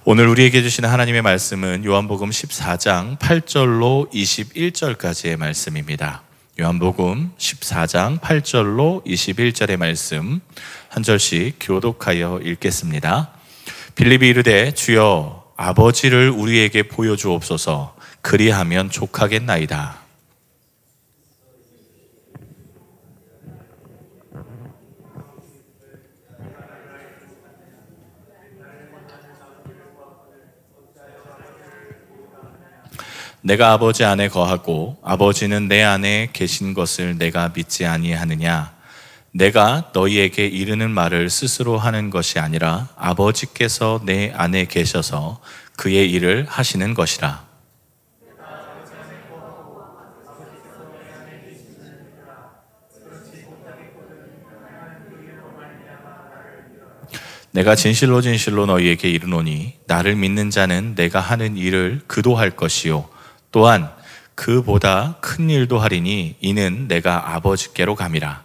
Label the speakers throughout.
Speaker 1: 오늘 우리에게 주시는 하나님의 말씀은 요한복음 14장 8절로 21절까지의 말씀입니다. 요한복음 14장 8절로 21절의 말씀 한 절씩 교독하여 읽겠습니다. 빌립이 이르되 주여 아버지를 우리에게 보여주옵소서. 그리하면 족하겠나이다. 내가 아버지 안에 거하고 아버지는 내 안에 계신 것을 내가 믿지 아니하느냐? 내가 너희에게 이르는 말을 스스로 하는 것이 아니라 아버지께서 내 안에 계셔서 그의 일을 하시는 것이라. 내가 진실로 진실로 너희에게 이르노니 나를 믿는 자는 내가 하는 일을 그도 할 것이요 또한 그보다 큰 일도 하리니 이는 내가 아버지께로 감이라.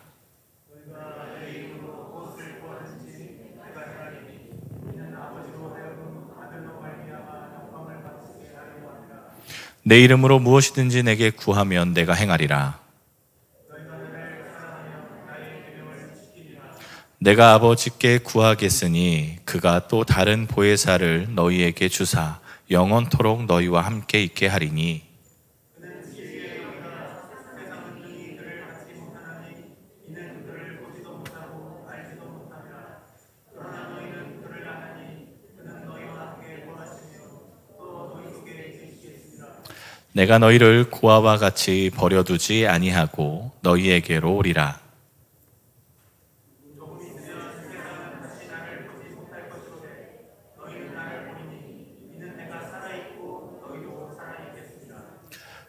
Speaker 1: 내 이름으로 무엇이든지 내게 구하면 내가 행하리라. 내가 아버지께 구하겠으니 그가 또 다른 보혜사를 너희에게 주사 영원토록 너희와 함께 있게 하리니 내가 너희를 고아와 같이 버려두지 아니하고 너희에게로 오리라.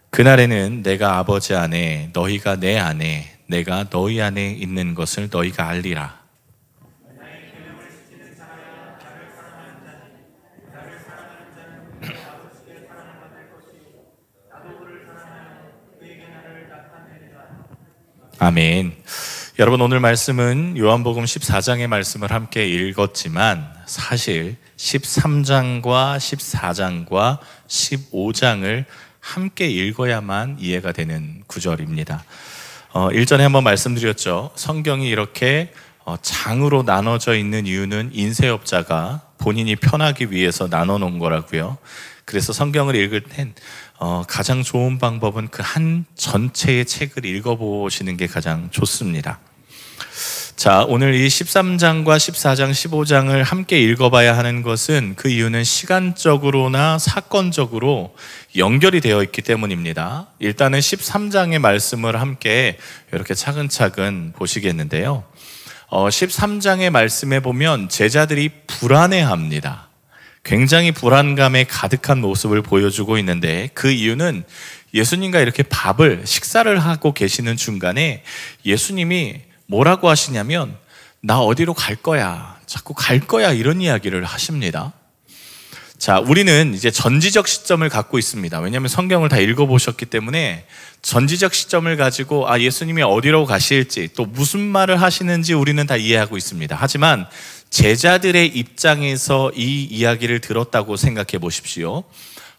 Speaker 1: 그날에는 내가 아버지 안에 너희가 내 안에 내가 너희 안에 있는 것을 너희가 알리라. 아멘. 여러분, 오늘 말씀은 요한복음 14장의 말씀을 함께 읽었지만 사실 13장과 14장과 15장을 함께 읽어야만 이해가 되는 구절입니다. 일전에 한번 말씀드렸죠. 성경이 이렇게 장으로 나눠져 있는 이유는 인쇄업자가 본인이 편하기 위해서 나눠 놓은 거라고요. 그래서 성경을 읽을 땐 가장 좋은 방법은 그 한 전체의 책을 읽어보시는 게 가장 좋습니다. 자, 오늘 이 13장과 14장, 15장을 함께 읽어봐야 하는 것은 그 이유는 시간적으로나 사건적으로 연결이 되어 있기 때문입니다. 일단은 13장의 말씀을 함께 이렇게 차근차근 보시겠는데요. 13장의 말씀에 보면 제자들이 불안해합니다. 굉장히 불안감에 가득한 모습을 보여주고 있는데 그 이유는 예수님과 이렇게 식사를 하고 계시는 중간에 예수님이 뭐라고 하시냐면 나 어디로 갈 거야, 자꾸 갈 거야 이런 이야기를 하십니다. 자, 우리는 이제 전지적 시점을 갖고 있습니다. 왜냐하면 성경을 다 읽어보셨기 때문에 전지적 시점을 가지고 예수님이 어디로 가실지 또 무슨 말을 하시는지 우리는 다 이해하고 있습니다. 하지만 제자들의 입장에서 이 이야기를 들었다고 생각해 보십시오.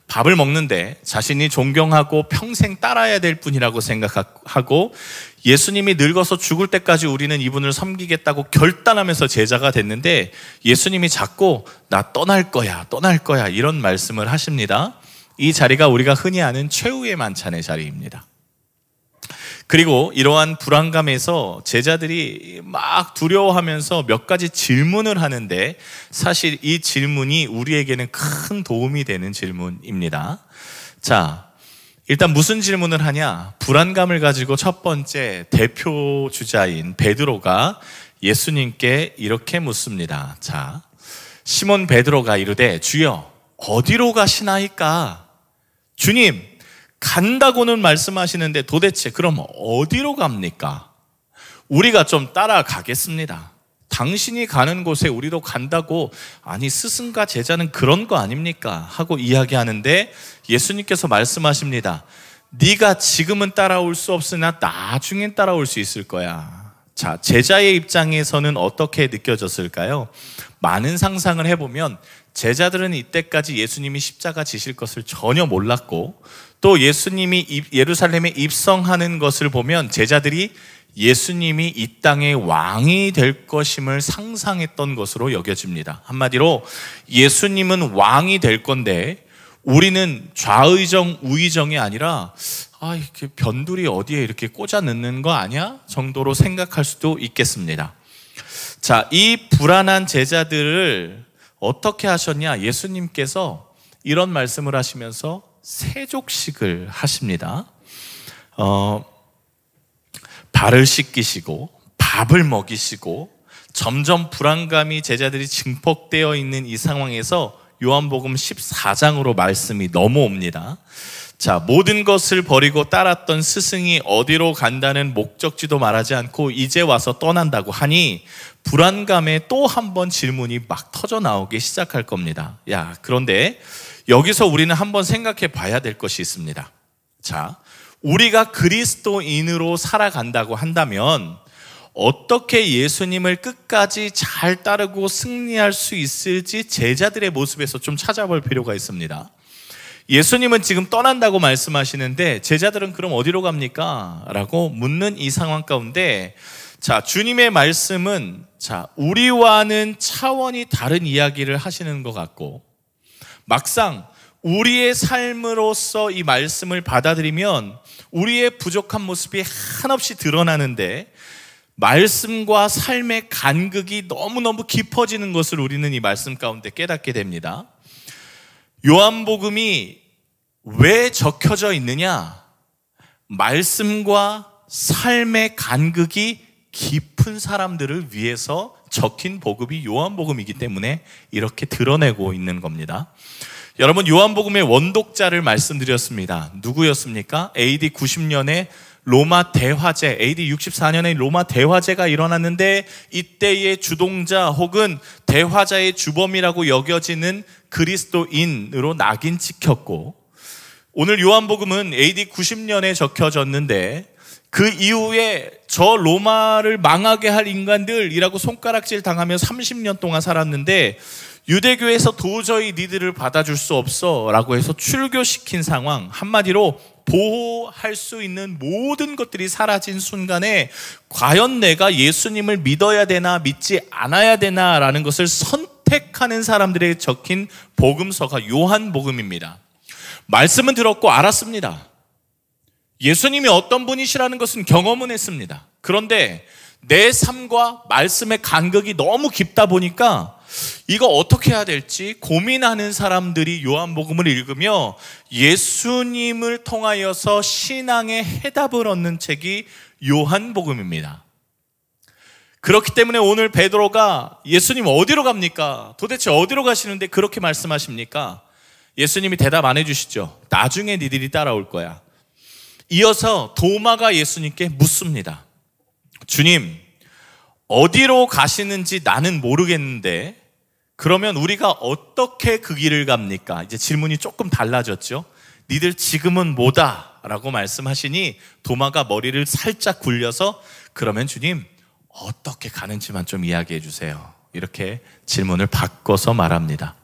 Speaker 1: 밥을 먹는데 자신이 존경하고 평생 따라야 될 분이라고 생각하고 예수님이 늙어서 죽을 때까지 우리는 이분을 섬기겠다고 결단하면서 제자가 됐는데 예수님이 자꾸 나 떠날 거야 이런 말씀을 하십니다. 이 자리가 우리가 흔히 아는 최후의 만찬의 자리입니다. 그리고 이러한 불안감에서 제자들이 막 두려워하면서 몇 가지 질문을 하는데 사실 이 질문이 우리에게는 큰 도움이 되는 질문입니다. 자, 일단 무슨 질문을 하냐? 불안감을 가지고 첫 번째 대표 주자인 베드로가 예수님께 이렇게 묻습니다. 자, 시몬 베드로가 이르되 주여 어디로 가시나이까? 주님 간다고는 말씀하시는데 도대체 그럼 어디로 갑니까? 우리가 좀 따라가겠습니다. 당신이 가는 곳에 우리도 간다고, 아니 스승과 제자는 그런 거 아닙니까? 하고 이야기하는데 예수님께서 말씀하십니다. 네가 지금은 따라올 수 없으나 나중엔 따라올 수 있을 거야. 자, 제자의 입장에서는 어떻게 느껴졌을까요? 많은 상상을 해보면 제자들은 이때까지 예수님이 십자가 지실 것을 전혀 몰랐고, 또 예수님이 예루살렘에 입성하는 것을 보면 제자들이 예수님이 이 땅의 왕이 될 것임을 상상했던 것으로 여겨집니다. 한마디로 예수님은 왕이 될 건데 우리는 좌의정 우의정이 아니라 이렇게 변두리 어디에 이렇게 꽂아 넣는 거 아니야? 정도로 생각할 수도 있겠습니다. 자, 이 불안한 제자들을 어떻게 하셨냐? 예수님께서 이런 말씀을 하시면서 세족식을 하십니다. 발을 씻기시고 밥을 먹이시고, 점점 불안감이 제자들이 증폭되어 있는 이 상황에서 요한복음 14장으로 말씀이 넘어옵니다. 자, 모든 것을 버리고 따랐던 스승이 어디로 간다는 목적지도 말하지 않고 이제 와서 떠난다고 하니 불안감에 또 한 번 질문이 막 터져 나오기 시작할 겁니다. 그런데 여기서 우리는 한번 생각해 봐야 될 것이 있습니다. 자, 우리가 그리스도인으로 살아간다고 한다면 어떻게 예수님을 끝까지 잘 따르고 승리할 수 있을지 제자들의 모습에서 좀 찾아볼 필요가 있습니다. 예수님은 지금 떠난다고 말씀하시는데 제자들은 그럼 어디로 갑니까? 라고 묻는 이 상황 가운데, 자, 주님의 말씀은 우리와는 차원이 다른 이야기를 하시는 것 같고, 막상 우리의 삶으로서 이 말씀을 받아들이면 우리의 부족한 모습이 한없이 드러나는데 말씀과 삶의 간극이 너무너무 깊어지는 것을 우리는 이 말씀 가운데 깨닫게 됩니다. 요한복음이 왜 적혀져 있느냐? 말씀과 삶의 간극이 깊은 사람들을 위해서 적힌 복음이 요한복음이기 때문에 이렇게 드러내고 있는 겁니다. 여러분, 요한복음의 원독자를 말씀드렸습니다. 누구였습니까? AD 90년에 로마 대화재, AD 64년에 로마 대화재가 일어났는데 이때의 주동자 혹은 대화자의 주범이라고 여겨지는 그리스도인으로 낙인 찍혔고, 오늘 요한복음은 AD 90년에 적혀졌는데 그 이후에 저 로마를 망하게 할 인간들이라고 손가락질 당하며 30년 동안 살았는데 유대교에서 도저히 니들을 받아줄 수 없어 라고 해서 출교시킨 상황, 한마디로 보호할 수 있는 모든 것들이 사라진 순간에 과연 내가 예수님을 믿어야 되나 믿지 않아야 되나 라는 것을 선택하는 사람들에게 적힌 복음서가 요한복음입니다. 말씀은 들었고 알았습니다. 예수님이 어떤 분이시라는 것은 경험은 했습니다. 그런데 내 삶과 말씀의 간극이 너무 깊다 보니까 이거 어떻게 해야 될지 고민하는 사람들이 요한복음을 읽으며 예수님을 통하여서 신앙의 해답을 얻는 책이 요한복음입니다. 그렇기 때문에 오늘 베드로가 예수님 어디로 갑니까? 도대체 어디로 가시는데 그렇게 말씀하십니까? 예수님이 대답 안 해주시죠. 나중에 니들이 따라올 거야. 이어서 도마가 예수님께 묻습니다. 주님, 어디로 가시는지 나는 모르겠는데 그러면 우리가 어떻게 그 길을 갑니까? 이제 질문이 조금 달라졌죠. 니들 지금은 뭐다? 라고 말씀하시니 도마가 머리를 살짝 굴려서 그러면 주님 어떻게 가는지만 좀 이야기해 주세요. 이렇게 질문을 바꿔서 말합니다.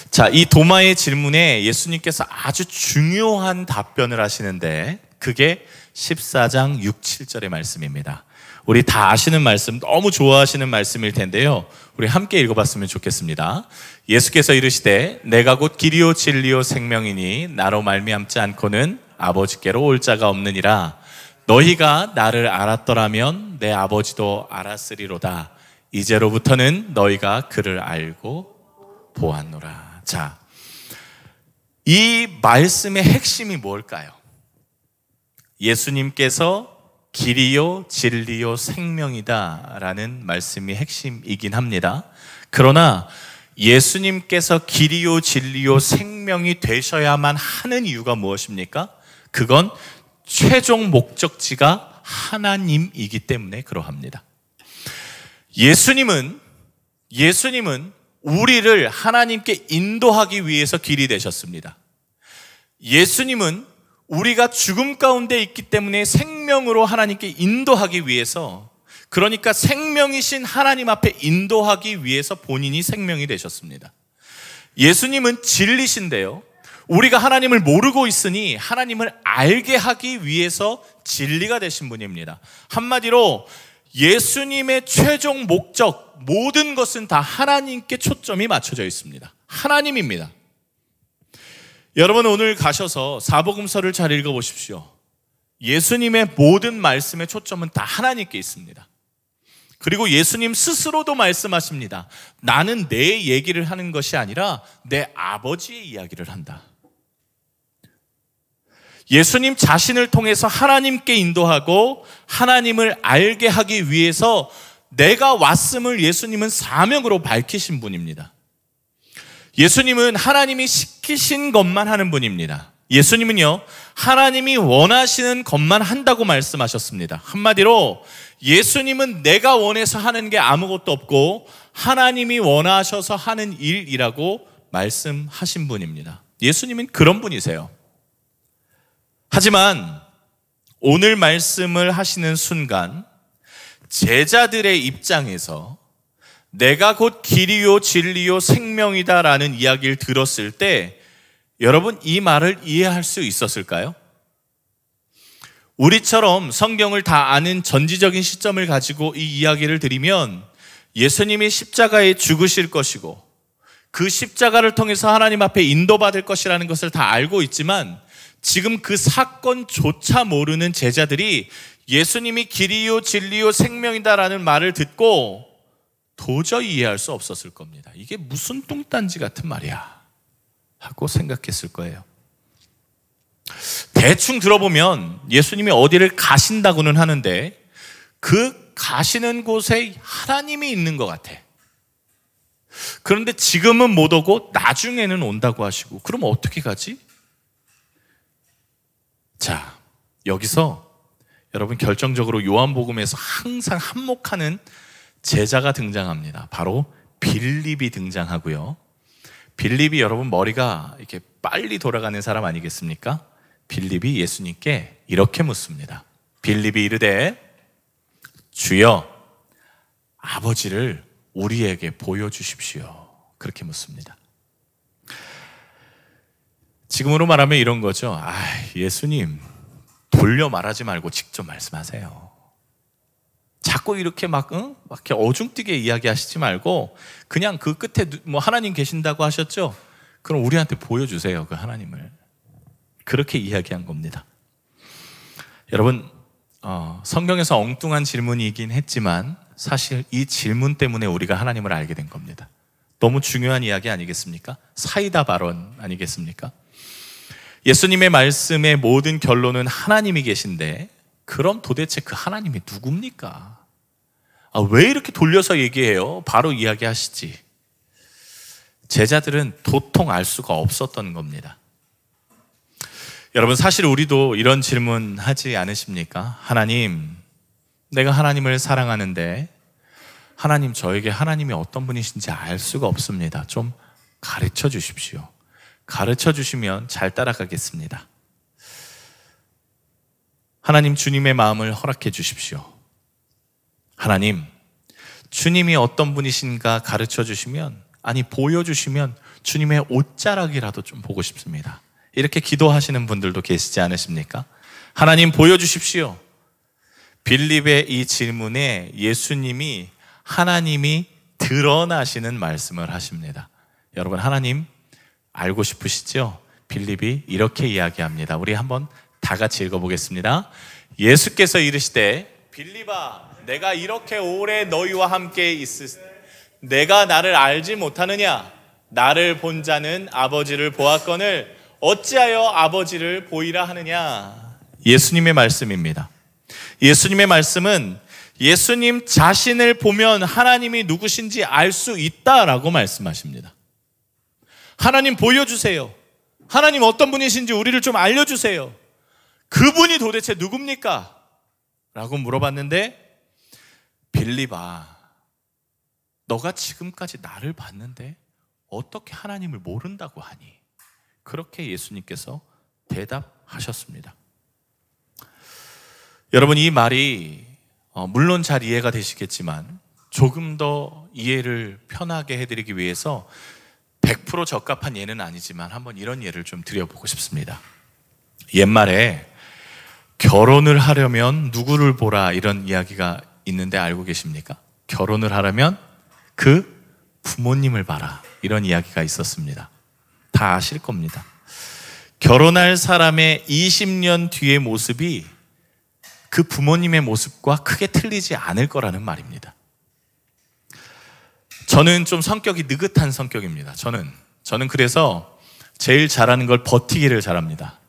Speaker 1: 자, 이 도마의 질문에 예수님께서 아주 중요한 답변을 하시는데 그게 14장 6, 7절의 말씀입니다. 우리 다 아시는 말씀, 너무 좋아하시는 말씀일 텐데요, 우리 함께 읽어봤으면 좋겠습니다. 예수께서 이르시되 내가 곧 길이요 진리요 생명이니 나로 말미암지 않고는 아버지께로 올 자가 없느니라. 너희가 나를 알았더라면 내 아버지도 알았으리로다. 이제로부터는 너희가 그를 알고 보았노라. 자, 이 말씀의 핵심이 뭘까요? 예수님께서 길이요 진리요 생명이다 라는 말씀이 핵심이긴 합니다. 그러나 예수님께서 길이요 진리요 생명이 되셔야만 하는 이유가 무엇입니까? 그건 최종 목적지가 하나님이기 때문에 그러합니다. 예수님은 우리를 하나님께 인도하기 위해서 길이 되셨습니다. 예수님은 우리가 죽음 가운데 있기 때문에 생명으로 하나님께 인도하기 위해서 그러니까 생명이신 하나님 앞에 인도하기 위해서 본인이 생명이 되셨습니다. 예수님은 진리신데요, 우리가 하나님을 모르고 있으니 하나님을 알게 하기 위해서 진리가 되신 분입니다. 한마디로 예수님의 최종 목적, 모든 것은 다 하나님께 초점이 맞춰져 있습니다. 하나님입니다. 여러분, 오늘 가셔서 사복음서를 잘 읽어보십시오. 예수님의 모든 말씀의 초점은 다 하나님께 있습니다. 그리고 예수님 스스로도 말씀하십니다. 나는 내 얘기를 하는 것이 아니라 내 아버지의 이야기를 한다. 예수님 자신을 통해서 하나님께 인도하고 하나님을 알게 하기 위해서 내가 왔음을 예수님은 사명으로 밝히신 분입니다. 예수님은 하나님이 시키신 것만 하는 분입니다. 예수님은요, 하나님이 원하시는 것만 한다고 말씀하셨습니다. 한마디로 예수님은 내가 원해서 하는 게 아무것도 없고 하나님이 원하셔서 하는 일이라고 말씀하신 분입니다. 예수님은 그런 분이세요. 하지만 오늘 말씀을 하시는 순간 제자들의 입장에서 내가 곧 길이요 진리요 생명이다라는 이야기를 들었을 때 여러분, 이 말을 이해할 수 있었을까요? 우리처럼 성경을 다 아는 전지적인 시점을 가지고 이 이야기를 드리면 예수님이 십자가에 죽으실 것이고 그 십자가를 통해서 하나님 앞에 인도받을 것이라는 것을 다 알고 있지만 지금 그 사건조차 모르는 제자들이 예수님이 길이요 진리요 생명이다라는 말을 듣고 도저히 이해할 수 없었을 겁니다. 이게 무슨 뚱딴지 같은 말이야 하고 생각했을 거예요. 대충 들어보면 예수님이 어디를 가신다고는 하는데 그 가시는 곳에 하나님이 있는 것 같아. 그런데 지금은 못 오고 나중에는 온다고 하시고, 그럼 어떻게 가지? 자, 여기서 여러분 결정적으로 요한복음에서 항상 한몫하는 제자가 등장합니다. 바로 빌립이 등장하고요. 빌립이 여러분 머리가 이렇게 빨리 돌아가는 사람 아니겠습니까? 빌립이 예수님께 이렇게 묻습니다. 빌립이 이르되 주여 아버지를 우리에게 보여주십시오. 그렇게 묻습니다. 지금으로 말하면 이런 거죠. 예수님 돌려 말하지 말고 직접 말씀하세요. 자꾸 이렇게 막 이렇게 어중뛰게 이야기하시지 말고 그냥 그 끝에 뭐 하나님 계신다고 하셨죠? 그럼 우리한테 보여주세요, 그 하나님을. 그렇게 이야기한 겁니다. 여러분, 성경에서 엉뚱한 질문이긴 했지만 사실 이 질문 때문에 우리가 하나님을 알게 된 겁니다. 너무 중요한 이야기 아니겠습니까? 사이다 발언 아니겠습니까? 예수님의 말씀의 모든 결론은 하나님이 계신데 그럼 도대체 그 하나님이 누굽니까? 왜 이렇게 돌려서 얘기해요? 바로 이야기하시지. 제자들은 도통 알 수가 없었던 겁니다. 여러분, 사실 우리도 이런 질문 하지 않으십니까? 하나님, 내가 하나님을 사랑하는데 하나님, 저에게 하나님이 어떤 분이신지 알 수가 없습니다. 좀 가르쳐 주십시오. 가르쳐 주시면 잘 따라가겠습니다. 하나님, 주님의 마음을 허락해 주십시오. 하나님, 주님이 어떤 분이신가 가르쳐 주시면, 아니 보여주시면 주님의 옷자락이라도 좀 보고 싶습니다. 이렇게 기도하시는 분들도 계시지 않으십니까? 하나님 보여주십시오. 빌립의 이 질문에 예수님이 하나님이 드러나시는 말씀을 하십니다. 여러분, 하나님 알고 싶으시죠? 빌립이 이렇게 이야기합니다. 우리 한번 다 같이 읽어보겠습니다. 예수께서 이르시되 빌립아, 내가 이렇게 오래 너희와 함께 있으 내가 나를 알지 못하느냐? 나를 본 자는 아버지를 보았거늘 어찌하여 아버지를 보이라 하느냐? 예수님의 말씀입니다. 예수님의 말씀은 예수님 자신을 보면 하나님이 누구신지 알 수 있다라고 말씀하십니다. 하나님 보여주세요. 하나님 어떤 분이신지 우리를 좀 알려주세요. 그분이 도대체 누굽니까? 라고 물어봤는데, 빌립아, 너가 지금까지 나를 봤는데 어떻게 하나님을 모른다고 하니? 그렇게 예수님께서 대답하셨습니다. 여러분, 이 말이 물론 잘 이해가 되시겠지만 조금 더 이해를 편하게 해드리기 위해서 100% 적합한 예는 아니지만 한번 이런 예를 좀 드려보고 싶습니다. 옛말에 결혼을 하려면 누구를 보라 이런 이야기가 있는데 알고 계십니까? 결혼을 하려면 그 부모님을 봐라 이런 이야기가 있었습니다. 다 아실 겁니다. 결혼할 사람의 20년 뒤의 모습이 그 부모님의 모습과 크게 틀리지 않을 거라는 말입니다. 저는 좀 성격이 느긋한 성격입니다. 저는 그래서 제일 잘하는 걸 버티기를 잘합니다.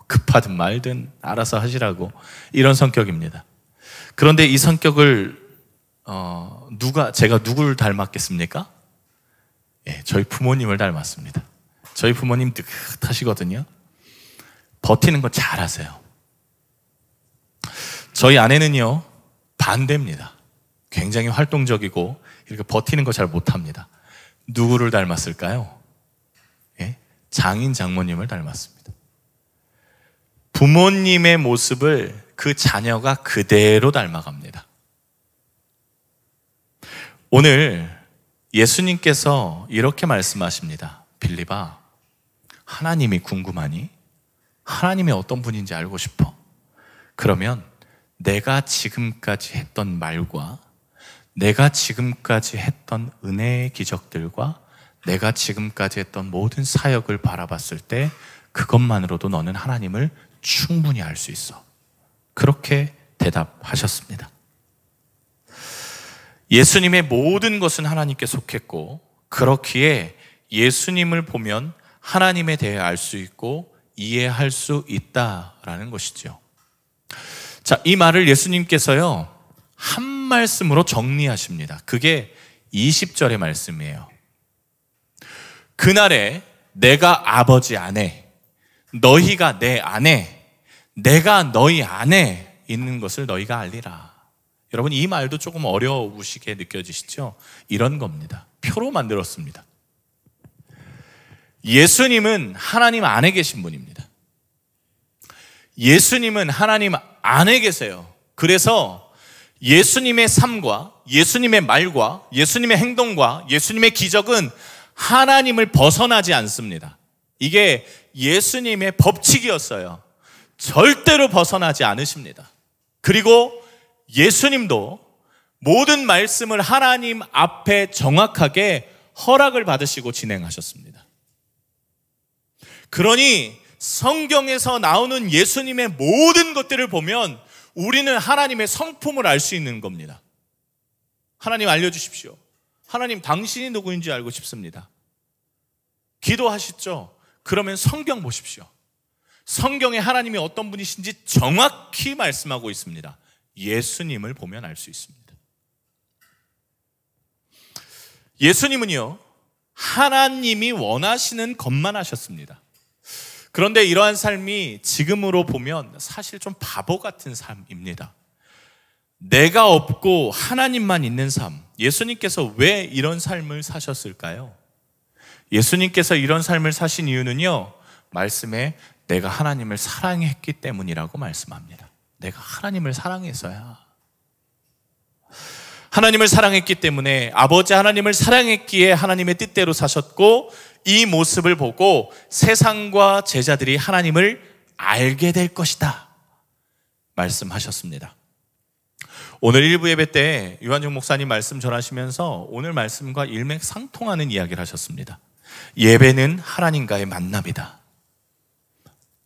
Speaker 1: 급하든 말든 알아서 하시라고 이런 성격입니다. 그런데 이 성격을 제가 누굴 닮았겠습니까? 저희 부모님을 닮았습니다. 저희 부모님 느긋하시거든요. 버티는 거 잘하세요. 저희 아내는요 반대입니다. 굉장히 활동적이고 이렇게 버티는 거 잘 못합니다. 누구를 닮았을까요? 장인 장모님을 닮았습니다. 부모님의 모습을 그 자녀가 그대로 닮아갑니다. 오늘 예수님께서 이렇게 말씀하십니다. 빌립아, 하나님이 궁금하니? 하나님이 어떤 분인지 알고 싶어? 그러면 내가 지금까지 했던 말과 내가 지금까지 했던 은혜의 기적들과 내가 지금까지 했던 모든 사역을 바라봤을 때 그것만으로도 너는 하나님을 충분히 알 수 있어. 그렇게 대답하셨습니다. 예수님의 모든 것은 하나님께 속했고 그렇기에 예수님을 보면 하나님에 대해 알 수 있고 이해할 수 있다라는 것이죠. 자, 이 말을 예수님께서요 한 말씀으로 정리하십니다. 그게 20절의 말씀이에요. 그날에 내가 아버지 안에 너희가 내 안에 내가 너희 안에 있는 것을 너희가 알리라. 여러분 이 말도 조금 어려우시게 느껴지시죠? 이런 겁니다. 표로 만들었습니다. 예수님은 하나님 안에 계신 분입니다. 예수님은 하나님 안에 계세요. 그래서 예수님의 삶과 예수님의 말과 예수님의 행동과 예수님의 기적은 하나님을 벗어나지 않습니다. 이게 예수님의 법칙이었어요. 절대로 벗어나지 않으십니다. 그리고 예수님도 모든 말씀을 하나님 앞에 정확하게 허락을 받으시고 진행하셨습니다. 그러니 성경에서 나오는 예수님의 모든 것들을 보면 우리는 하나님의 성품을 알 수 있는 겁니다. 하나님 알려주십시오. 하나님 당신이 누구인지 알고 싶습니다. 기도하시죠? 그러면 성경 보십시오. 성경에 하나님이 어떤 분이신지 정확히 말씀하고 있습니다. 예수님을 보면 알 수 있습니다. 예수님은요 하나님이 원하시는 것만 하셨습니다. 그런데 이러한 삶이 지금으로 보면 사실 좀 바보 같은 삶입니다. 내가 없고 하나님만 있는 삶. 예수님께서 왜 이런 삶을 사셨을까요? 예수님께서 이런 삶을 사신 이유는요 말씀에 내가 하나님을 사랑했기 때문이라고 말씀합니다. 내가 하나님을 사랑해서야. 하나님을 사랑했기 때문에 아버지 하나님을 사랑했기에 하나님의 뜻대로 사셨고 이 모습을 보고 세상과 제자들이 하나님을 알게 될 것이다 말씀하셨습니다. 오늘 일부 예배 때 유한중 목사님 말씀 전하시면서 오늘 말씀과 일맥상통하는 이야기를 하셨습니다. 예배는 하나님과의 만남이다.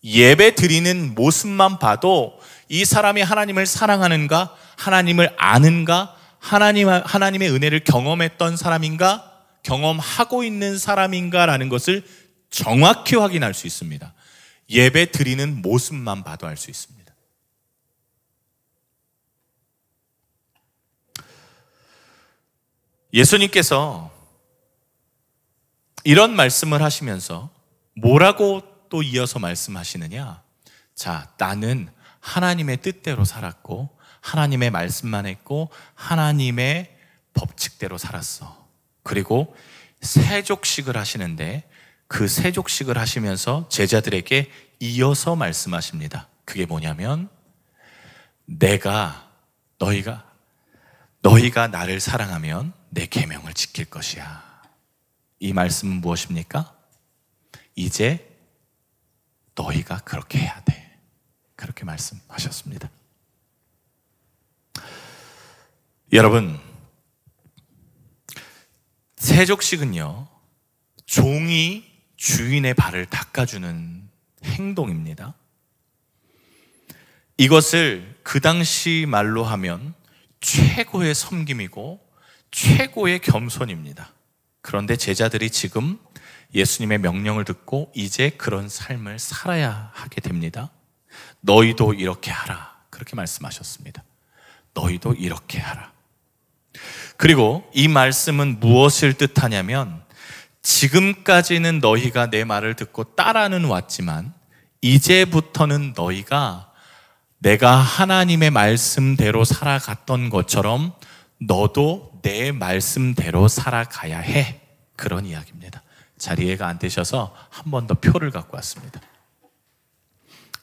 Speaker 1: 예배 드리는 모습만 봐도 이 사람이 하나님을 사랑하는가, 하나님을 아는가, 하나님의 은혜를 경험했던 사람인가, 경험하고 있는 사람인가라는 것을 정확히 확인할 수 있습니다. 예배 드리는 모습만 봐도 알 수 있습니다. 예수님께서 이런 말씀을 하시면서 뭐라고 또 이어서 말씀하시느냐? 자, 나는 하나님의 뜻대로 살았고 하나님의 말씀만 했고 하나님의 법칙대로 살았어. 그리고 세족식을 하시는데 그 세족식을 하시면서 제자들에게 이어서 말씀하십니다. 그게 뭐냐면 내가 너희가 나를 사랑하면 내 계명을 지킬 것이야. 이 말씀은 무엇입니까? 이제 너희가 그렇게 해야 돼. 그렇게 말씀하셨습니다. 여러분, 세족식은요, 종이 주인의 발을 닦아주는 행동입니다. 이것을 그 당시 말로 하면 최고의 섬김이고 최고의 겸손입니다. 그런데 제자들이 지금 예수님의 명령을 듣고 이제 그런 삶을 살아야 하게 됩니다. 너희도 이렇게 하라. 그렇게 말씀하셨습니다. 너희도 이렇게 하라. 그리고 이 말씀은 무엇을 뜻하냐면, 지금까지는 너희가 내 말을 듣고 따라는 왔지만 이제부터는 너희가 내가 하나님의 말씀대로 살아갔던 것처럼 너도 내 말씀대로 살아가야 해. 그런 이야기입니다. 잘 이해가 안 되셔서 한 번 더 표를 갖고 왔습니다.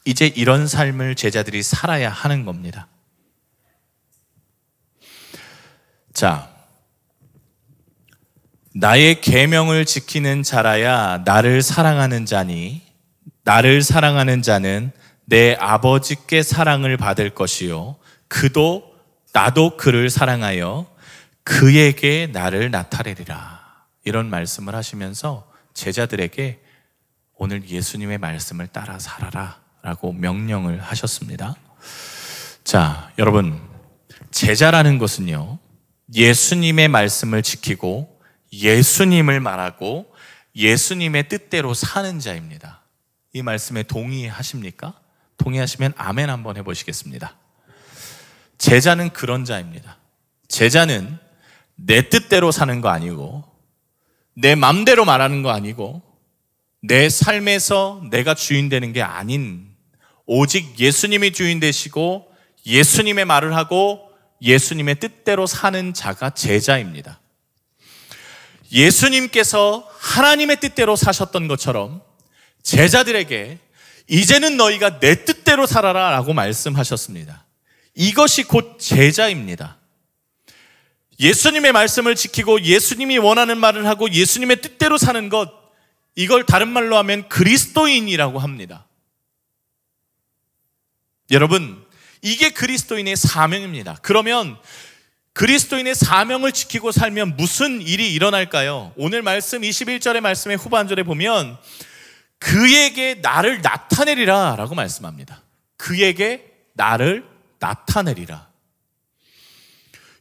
Speaker 1: 이제 이런 삶을 제자들이 살아야 하는 겁니다. 자, 나의 계명을 지키는 자라야 나를 사랑하는 자니, 나를 사랑하는 자는 내 아버지께 사랑을 받을 것이요 그도 나도 그를 사랑하여 그에게 나를 나타내리라. 이런 말씀을 하시면서 제자들에게 오늘 예수님의 말씀을 따라 살아라 라고 명령을 하셨습니다. 자, 여러분, 제자라는 것은요, 예수님의 말씀을 지키고 예수님을 말하고 예수님의 뜻대로 사는 자입니다. 이 말씀에 동의하십니까? 동의하시면 아멘 한번 해보시겠습니다. 제자는 그런 자입니다. 제자는 내 뜻대로 사는 거 아니고, 내 맘대로 말하는 거 아니고, 내 삶에서 내가 주인 되는 게 아닌, 오직 예수님이 주인 되시고 예수님의 말을 하고 예수님의 뜻대로 사는 자가 제자입니다. 예수님께서 하나님의 뜻대로 사셨던 것처럼 제자들에게 이제는 너희가 내 뜻대로 살아라 라고 말씀하셨습니다. 이것이 곧 제자입니다. 예수님의 말씀을 지키고 예수님이 원하는 말을 하고 예수님의 뜻대로 사는 것, 이걸 다른 말로 하면 그리스도인이라고 합니다. 여러분, 이게 그리스도인의 사명입니다. 그러면 그리스도인의 사명을 지키고 살면 무슨 일이 일어날까요? 오늘 말씀 21절의 말씀의 후반절에 보면 그에게 나를 나타내리라 라고 말씀합니다. 그에게 나를 나타내리라.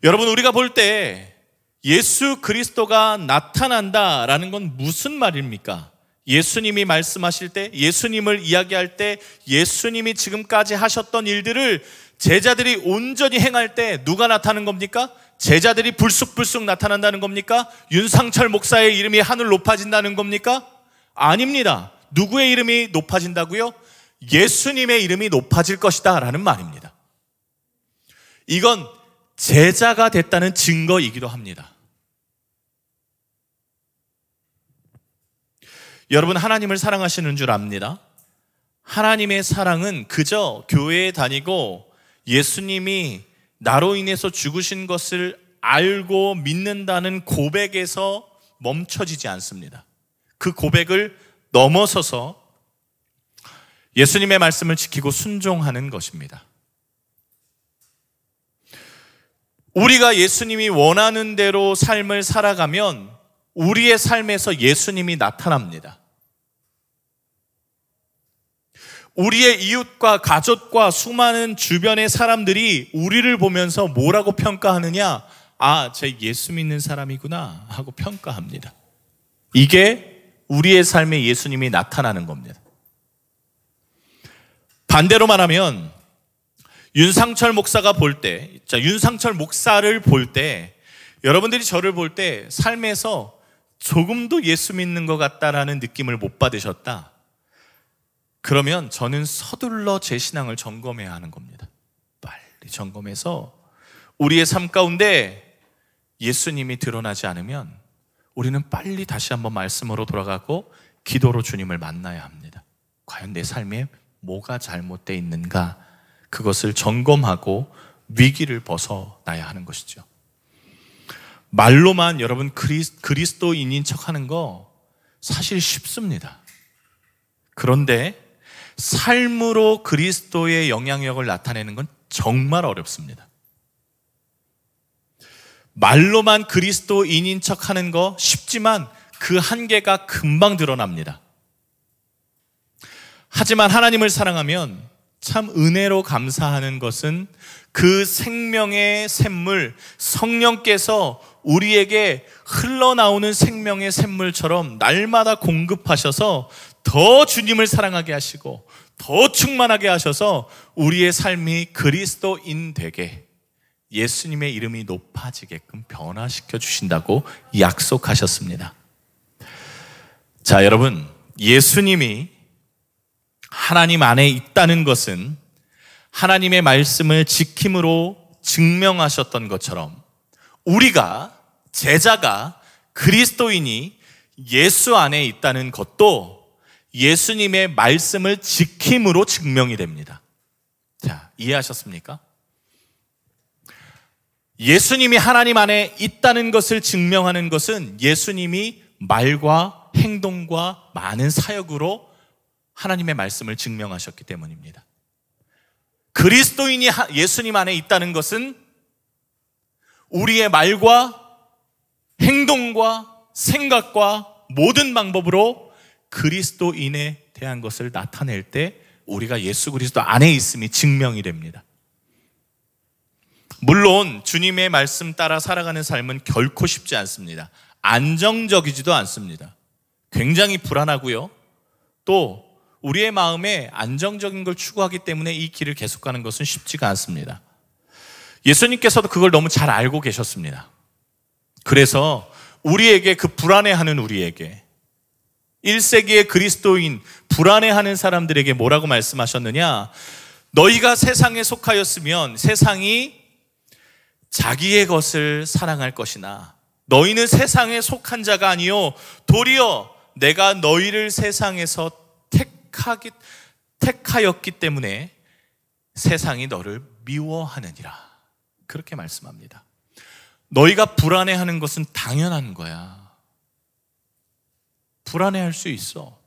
Speaker 1: 여러분, 우리가 볼 때 예수 그리스도가 나타난다라는 건 무슨 말입니까? 예수님이 말씀하실 때, 예수님을 이야기할 때, 예수님이 지금까지 하셨던 일들을 제자들이 온전히 행할 때 누가 나타나는 겁니까? 제자들이 불쑥불쑥 나타난다는 겁니까? 윤상철 목사의 이름이 하늘 높아진다는 겁니까? 아닙니다. 누구의 이름이 높아진다고요? 예수님의 이름이 높아질 것이다 라는 말입니다. 이건 제자가 됐다는 증거이기도 합니다. 여러분, 하나님을 사랑하시는 줄 압니다. 하나님의 사랑은 그저 교회에 다니고 예수님이 나로 인해서 죽으신 것을 알고 믿는다는 고백에서 멈춰지지 않습니다. 그 고백을 넘어서서 예수님의 말씀을 지키고 순종하는 것입니다. 우리가 예수님이 원하는 대로 삶을 살아가면 우리의 삶에서 예수님이 나타납니다. 우리의 이웃과 가족과 수많은 주변의 사람들이 우리를 보면서 뭐라고 평가하느냐? 아, 쟤 예수 믿는 사람이구나 하고 평가합니다. 이게 우리의 삶에 예수님이 나타나는 겁니다. 반대로 말하면 윤상철 목사가 볼 때, 윤상철 목사를 볼 때, 여러분들이 저를 볼 때 삶에서 조금도 예수 믿는 것 같다라는 느낌을 못 받으셨다. 그러면 저는 서둘러 제 신앙을 점검해야 하는 겁니다. 빨리 점검해서 우리의 삶 가운데 예수님이 드러나지 않으면 우리는 빨리 다시 한번 말씀으로 돌아가고 기도로 주님을 만나야 합니다. 과연 내 삶에 뭐가 잘못되어 있는가? 그것을 점검하고 위기를 벗어나야 하는 것이죠. 말로만 여러분 그리스도인인 척하는 거 사실 쉽습니다. 그런데 삶으로 그리스도의 영향력을 나타내는 건 정말 어렵습니다. 말로만 그리스도인인 척하는 거 쉽지만 그 한계가 금방 드러납니다. 하지만 하나님을 사랑하면 참 은혜로 감사하는 것은 그 생명의 샘물, 성령께서 우리에게 흘러나오는 생명의 샘물처럼 날마다 공급하셔서 더 주님을 사랑하게 하시고 더 충만하게 하셔서 우리의 삶이 그리스도인 되게 예수님의 이름이 높아지게끔 변화시켜 주신다고 약속하셨습니다. 자, 여러분, 예수님이 하나님 안에 있다는 것은 하나님의 말씀을 지킴으로 증명하셨던 것처럼 우리가, 제자가, 그리스도인이 예수 안에 있다는 것도 예수님의 말씀을 지킴으로 증명이 됩니다. 자, 이해하셨습니까? 예수님이 하나님 안에 있다는 것을 증명하는 것은 예수님이 말과 행동과 많은 사역으로 하나님의 말씀을 증명하셨기 때문입니다. 그리스도인이 예수님 안에 있다는 것은 우리의 말과 행동과 생각과 모든 방법으로 그리스도인에 대한 것을 나타낼 때 우리가 예수 그리스도 안에 있음이 증명이 됩니다. 물론 주님의 말씀 따라 살아가는 삶은 결코 쉽지 않습니다. 안정적이지도 않습니다. 굉장히 불안하고요. 또 우리의 마음에 안정적인 걸 추구하기 때문에 이 길을 계속 가는 것은 쉽지가 않습니다. 예수님께서도 그걸 너무 잘 알고 계셨습니다. 그래서 우리에게, 그 불안해하는 우리에게, 1세기의 그리스도인, 불안해하는 사람들에게 뭐라고 말씀하셨느냐? 너희가 세상에 속하였으면 세상이 자기의 것을 사랑할 것이나 너희는 세상에 속한 자가 아니요 도리어 내가 너희를 세상에서 택하였기 때문에 세상이 너를 미워하느니라. 그렇게 말씀합니다. 너희가 불안해하는 것은 당연한 거야. 불안해할 수 있어.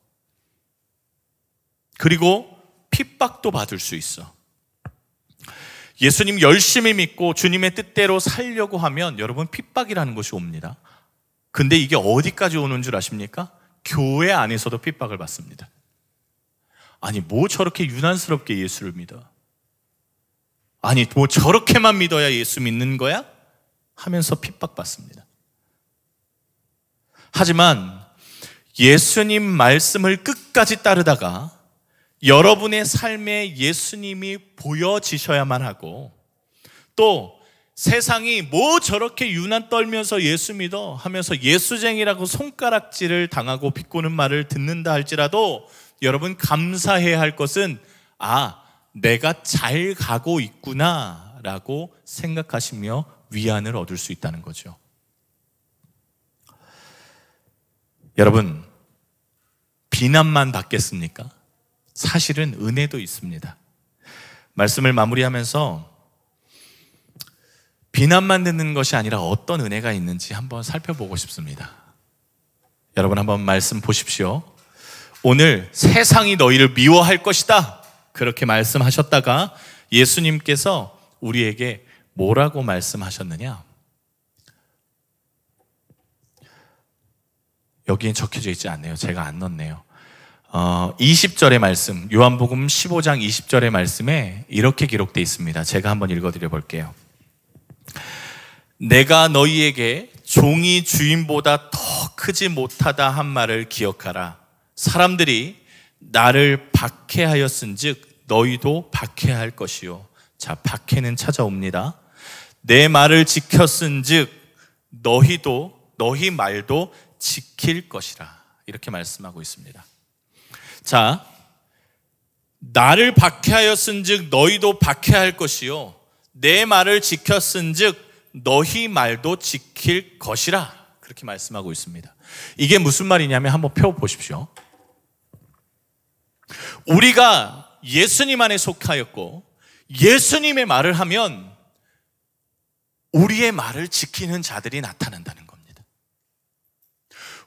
Speaker 1: 그리고 핍박도 받을 수 있어. 예수님 열심히 믿고 주님의 뜻대로 살려고 하면 여러분 핍박이라는 것이 옵니다. 근데 이게 어디까지 오는 줄 아십니까? 교회 안에서도 핍박을 받습니다. 아니, 뭐 저렇게 유난스럽게 예수를 믿어? 아니, 뭐 저렇게만 믿어야 예수 믿는 거야? 하면서 핍박받습니다. 하지만 예수님 말씀을 끝까지 따르다가 여러분의 삶에 예수님이 보여지셔야만 하고, 또 세상이 뭐 저렇게 유난 떨면서 예수 믿어 하면서 예수쟁이라고 손가락질을 당하고 비꼬는 말을 듣는다 할지라도 여러분 감사해야 할 것은 내가 잘 가고 있구나 라고 생각하시며 위안을 얻을 수 있다는 거죠. 여러분, 비난만 받겠습니까? 사실은 은혜도 있습니다. 말씀을 마무리하면서 비난만 듣는 것이 아니라 어떤 은혜가 있는지 한번 살펴보고 싶습니다. 여러분 한번 말씀 보십시오. 오늘 세상이 너희를 미워할 것이다 그렇게 말씀하셨다가 예수님께서 우리에게 뭐라고 말씀하셨느냐? 여기엔 적혀져 있지 않네요. 제가 안 넣었네요. 20절의 말씀, 요한복음 15장 20절의 말씀에 이렇게 기록되어 있습니다. 제가 한번 읽어드려 볼게요. 내가 너희에게 종이 주인보다 더 크지 못하다 한 말을 기억하라. 사람들이 나를 박해하였은즉 너희도 박해할 것이요. 자, 박해는 찾아옵니다. 내 말을 지켰은즉 너희 말도 지킬 것이라. 이렇게 말씀하고 있습니다. 자, 나를 박해하였은즉 너희도 박해할 것이요 내 말을 지켰은즉 너희 말도 지킬 것이라. 그렇게 말씀하고 있습니다. 이게 무슨 말이냐면 한번 펴보십시오. 우리가 예수님 안에 속하였고 예수님의 말을 하면 우리의 말을 지키는 자들이 나타난다는 겁니다.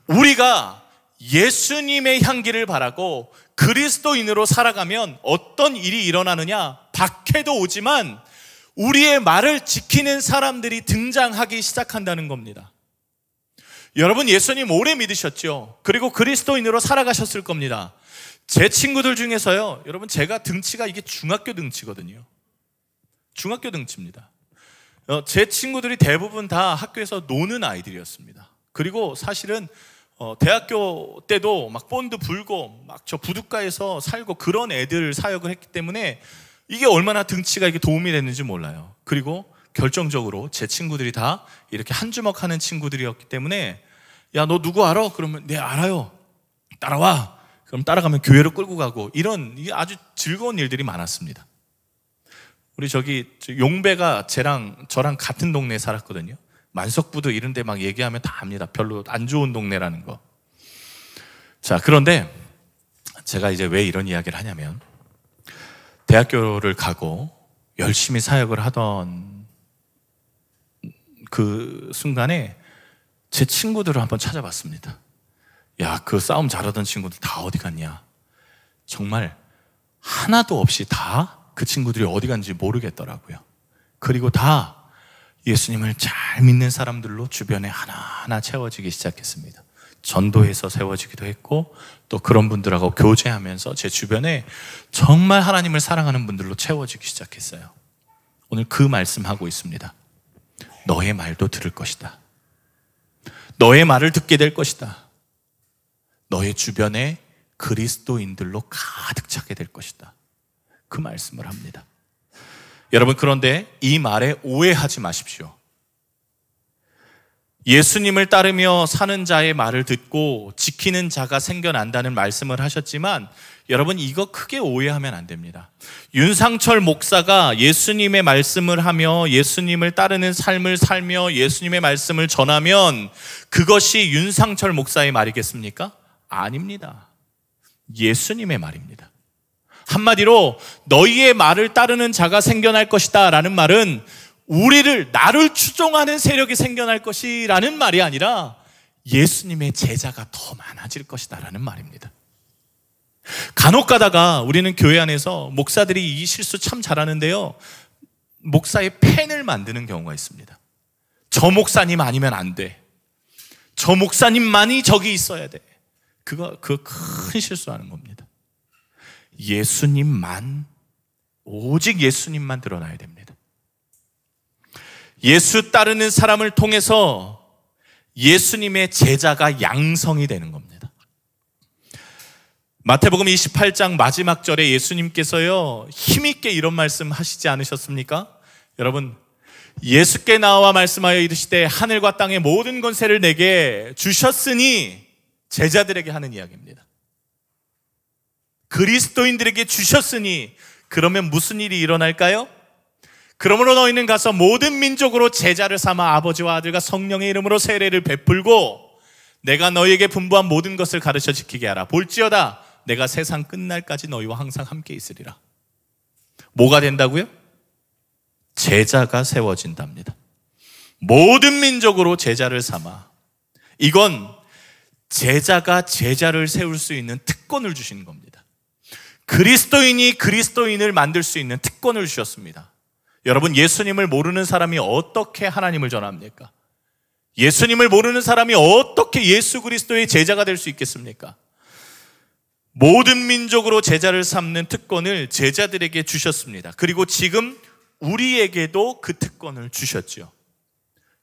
Speaker 1: 우리가 예수님의 향기를 바라고 그리스도인으로 살아가면 어떤 일이 일어나느냐? 박해도 오지만 우리의 말을 지키는 사람들이 등장하기 시작한다는 겁니다. 여러분, 예수님 오래 믿으셨죠? 그리고 그리스도인으로 살아가셨을 겁니다. 제 친구들 중에서요, 여러분, 제가 등치가 이게 중학교 등치거든요. 중학교 등치입니다. 제 친구들이 대부분 다 학교에서 노는 아이들이었습니다. 그리고 사실은 대학교 때도 막 본드 불고 막 저 부둣가에서 살고 그런 애들 사역을 했기 때문에 이게 얼마나 등치가 이게 도움이 됐는지 몰라요. 그리고 결정적으로 제 친구들이 다 이렇게 한 주먹 하는 친구들이었기 때문에, 야, 너 누구 알아? 그러면 네, 알아요. 따라와. 그럼 따라가면 교회로 끌고 가고, 이런 이게 아주 즐거운 일들이 많았습니다. 우리 저기 용배가 저랑 같은 동네에 살았거든요. 만석부도 이런 데 막 얘기하면 다 압니다. 별로 안 좋은 동네라는 거. 자, 그런데 제가 이제 왜 이런 이야기를 하냐면, 대학교를 가고 열심히 사역을 하던 그 순간에 제 친구들을 한번 찾아봤습니다. 야, 그 싸움 잘하던 친구들 다 어디 갔냐? 정말 하나도 없이 다 그 친구들이 어디 간지 모르겠더라고요. 그리고 다 예수님을 잘 믿는 사람들로 주변에 하나하나 채워지기 시작했습니다. 전도해서 세워지기도 했고, 또 그런 분들하고 교제하면서 제 주변에 정말 하나님을 사랑하는 분들로 채워지기 시작했어요. 오늘 그 말씀하고 있습니다. 너의 말도 들을 것이다. 너의 말을 듣게 될 것이다. 너의 주변에 그리스도인들로 가득 차게 될 것이다. 그 말씀을 합니다. 여러분, 그런데 이 말에 오해하지 마십시오. 예수님을 따르며 사는 자의 말을 듣고 지키는 자가 생겨난다는 말씀을 하셨지만, 여러분, 이거 크게 오해하면 안 됩니다. 윤상철 목사가 예수님의 말씀을 하며 예수님을 따르는 삶을 살며 예수님의 말씀을 전하면 그것이 윤상철 목사의 말이겠습니까? 아닙니다. 예수님의 말입니다. 한마디로 너희의 말을 따르는 자가 생겨날 것이다 라는 말은 나를 추종하는 세력이 생겨날 것이라는 말이 아니라 예수님의 제자가 더 많아질 것이다 라는 말입니다. 간혹 가다가 우리는 교회 안에서 목사들이 이 실수 참 잘하는데요, 목사의 팬을 만드는 경우가 있습니다. 저 목사님 아니면 안 돼. 저 목사님만이 저기 있어야 돼. 그거 큰 실수하는 겁니다. 예수님만, 오직 예수님만 드러나야 됩니다. 예수 따르는 사람을 통해서 예수님의 제자가 양성이 되는 겁니다. 마태복음 28장 마지막 절에 예수님께서요, 힘있게 이런 말씀 하시지 않으셨습니까? 여러분, 예수께 나와 말씀하여 이르시되 하늘과 땅의 모든 권세를 내게 주셨으니, 제자들에게 하는 이야기입니다. 그리스도인들에게 주셨으니, 그러면 무슨 일이 일어날까요? 그러므로 너희는 가서 모든 민족으로 제자를 삼아 아버지와 아들과 성령의 이름으로 세례를 베풀고 내가 너희에게 분부한 모든 것을 가르쳐 지키게 하라. 볼지어다 내가 세상 끝날까지 너희와 항상 함께 있으리라. 뭐가 된다고요? 제자가 세워진답니다. 모든 민족으로 제자를 삼아. 이건 제자가 제자를 세울 수 있는 특권을 주신 겁니다. 그리스도인이 그리스도인을 만들 수 있는 특권을 주셨습니다. 여러분, 예수님을 모르는 사람이 어떻게 하나님을 전합니까? 예수님을 모르는 사람이 어떻게 예수 그리스도의 제자가 될 수 있겠습니까? 모든 민족으로 제자를 삼는 특권을 제자들에게 주셨습니다. 그리고 지금 우리에게도 그 특권을 주셨죠.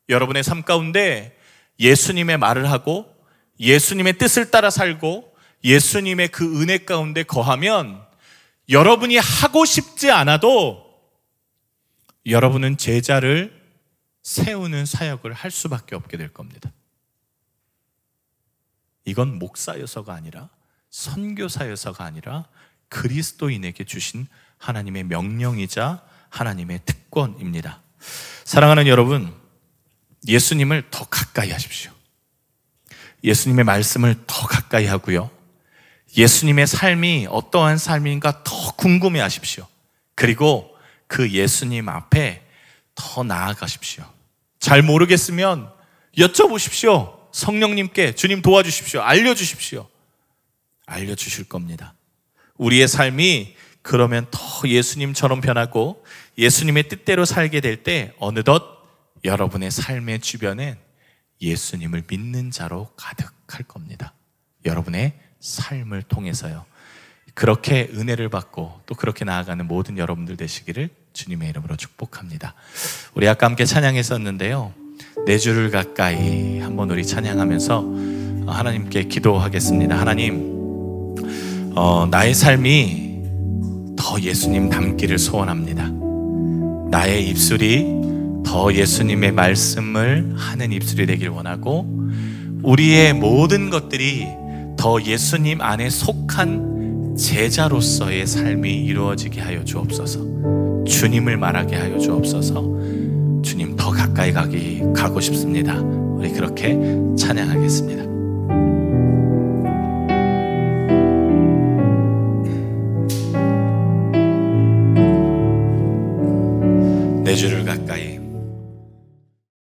Speaker 1: 여러분의 삶 가운데 예수님의 말을 하고 예수님의 뜻을 따라 살고 예수님의 그 은혜 가운데 거하면 여러분이 하고 싶지 않아도 여러분은 제자를 세우는 사역을 할 수밖에 없게 될 겁니다. 이건 목사여서가 아니라 선교사여서가 아니라 그리스도인에게 주신 하나님의 명령이자 하나님의 특권입니다. 사랑하는 여러분, 예수님을 더 가까이 하십시오. 예수님의 말씀을 더 가까이 하고요, 예수님의 삶이 어떠한 삶인가 더 궁금해 하십시오. 그리고 그 예수님 앞에 더 나아가십시오. 잘 모르겠으면 여쭤보십시오. 성령님께 주님 도와주십시오. 알려주십시오. 알려주실 겁니다. 우리의 삶이 그러면 더 예수님처럼 변하고 예수님의 뜻대로 살게 될 때 어느덧 여러분의 삶의 주변엔 예수님을 믿는 자로 가득할 겁니다. 여러분의 삶을 통해서요. 그렇게 은혜를 받고 또 그렇게 나아가는 모든 여러분들 되시기를 주님의 이름으로 축복합니다. 우리 아까 함께 찬양했었는데요. 내 주를 가까이 한번 우리 찬양하면서 하나님께 기도하겠습니다. 하나님, 나의 삶이 더 예수님 닮기를 소원합니다. 나의 입술이 더 예수님의 말씀을 하는 입술이 되길 원하고 우리의 모든 것들이 더 예수님 안에 속한 제자로서의 삶이 이루어지게 하여 주옵소서. 주님을 말하게 하여 주옵소서. 주님 더 가까이 가고 싶습니다. 우리 그렇게 찬양하겠습니다. 내 주를 가까이